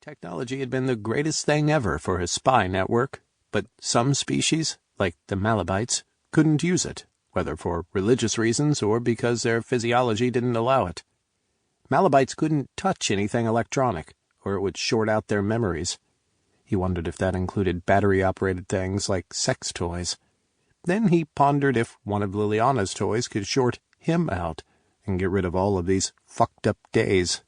Technology had been the greatest thing ever for his spy network, but some species, like the Malabites, couldn't use it, whether for religious reasons or because their physiology didn't allow it. Malabites couldn't touch anything electronic, or it would short out their memories. He wondered if that included battery-operated things like sex toys. Then he pondered if one of Liliana's toys could short him out and get rid of all of these fucked-up days.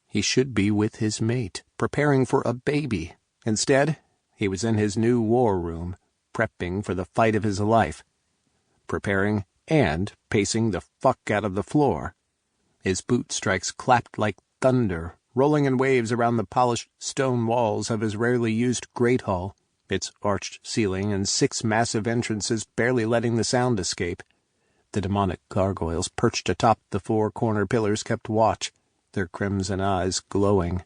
He should be with his mate, preparing for a baby. Instead, he was in his new war room, prepping for the fight of his life. Preparing and pacing the fuck out of the floor. His boot strikes clapped like thunder, rolling in waves around the polished stone walls of his rarely used great hall, its arched ceiling and 6 massive entrances barely letting the sound escape. The demonic gargoyles perched atop the 4 corner pillars kept watch, their crimson eyes glowing.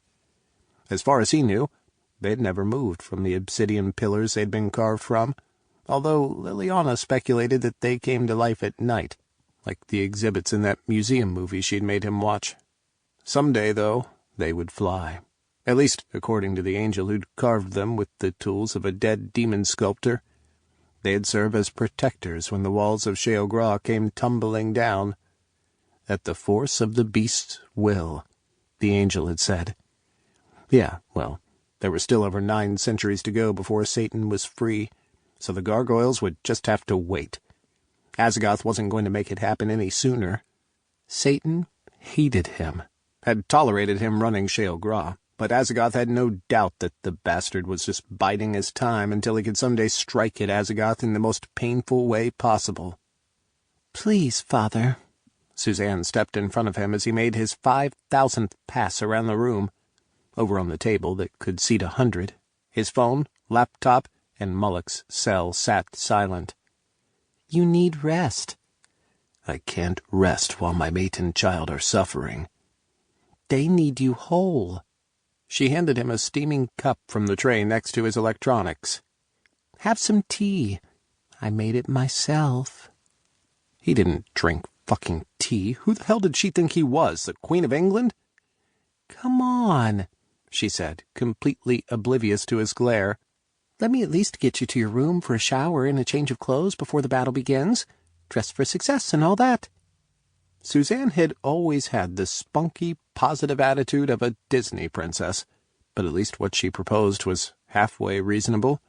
As far as he knew, they'd never moved from the obsidian pillars they'd been carved from, although Liliana speculated that they came to life at night, like the exhibits in that museum movie she'd made him watch. Someday, though, they would fly, at least according to the angel who'd carved them with the tools of a dead demon sculptor. They'd serve as protectors when the walls of Sheoul-gra came tumbling down. At the force of the beast's will, the angel had said. Yeah, well, there were still over 9 centuries to go before Satan was free, so the gargoyles would just have to wait. Azagoth wasn't going to make it happen any sooner. Satan hated him, had tolerated him running Sheoul-gra, but Azagoth had no doubt that the bastard was just biding his time until he could someday strike at Azagoth in the most painful way possible. "Please, Father." Suzanne stepped in front of him as he made his 5,000th pass around the room. Over on the table that could seat 100, his phone, laptop, and Mullock's cell sat silent. "You need rest." "I can't rest while my mate and child are suffering." "They need you whole." She handed him a steaming cup from the tray next to his electronics. "Have some tea. I made it myself." He didn't drink fucking tea. Who the hell did she think he was, the Queen of England? "Come on," she said, completely oblivious to his glare. "Let me at least get you to your room for a shower and a change of clothes before the battle begins. Dress for success and all that." Suzanne had always had the spunky, positive attitude of a Disney princess, but at least what she proposed was halfway reasonable,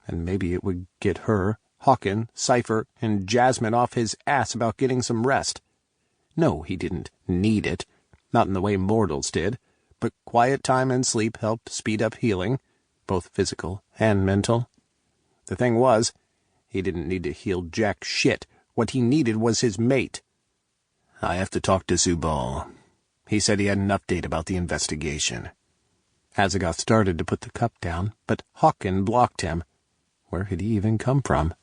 and maybe it would get her, Hawken, Cypher, and Jasmine off his ass about getting some rest. No, he didn't need it, not in the way mortals did, but quiet time and sleep helped speed up healing, both physical and mental. The thing was, he didn't need to heal jack shit. What he needed was his mate. "I have to talk to Zubal. He said he had an update about the investigation." Azagoth started to put the cup down, but Hawken blocked him. Where had he even come from?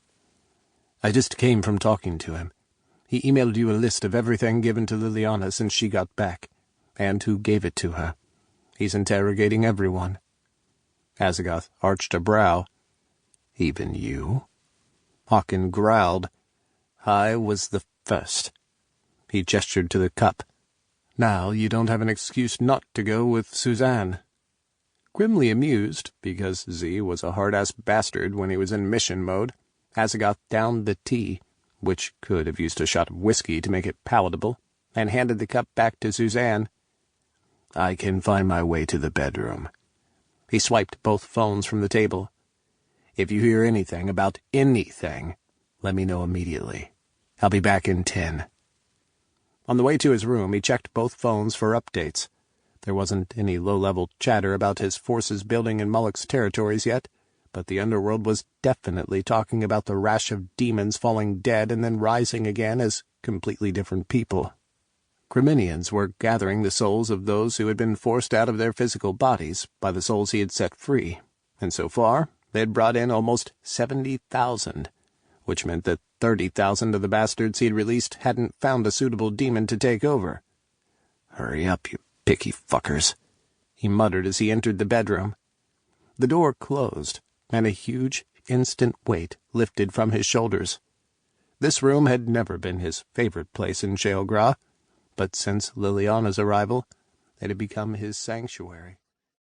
"I just came from talking to him. He emailed you a list of everything given to Liliana since she got back, and who gave it to her. He's interrogating everyone." Azagoth arched a brow. "Even you?" Hawken growled. "I was the first." He gestured to the cup. "Now you don't have an excuse not to go with Suzanne." Grimly amused, because Z was a hard-ass bastard when he was in mission mode, Azagoth downed the tea, which could have used a shot of whiskey to make it palatable, and handed the cup back to Suzanne. "I can find my way to the bedroom." He swiped both phones from the table. "If you hear anything about anything, let me know immediately. I'll be back in 10. On the way to his room, he checked both phones for updates. There wasn't any low-level chatter about his forces building in Mullock's territories yet, but the underworld was definitely talking about the rash of demons falling dead and then rising again as completely different people. Criminians were gathering the souls of those who had been forced out of their physical bodies by the souls he had set free, and so far they had brought in almost 70,000, which meant that 30,000 of the bastards he had released hadn't found a suitable demon to take over. "Hurry up, you picky fuckers," he muttered as he entered the bedroom. The door closed, and a huge, instant weight lifted from his shoulders. This room had never been his favorite place in Sheoul-gra, but since Liliana's arrival, it had become his sanctuary.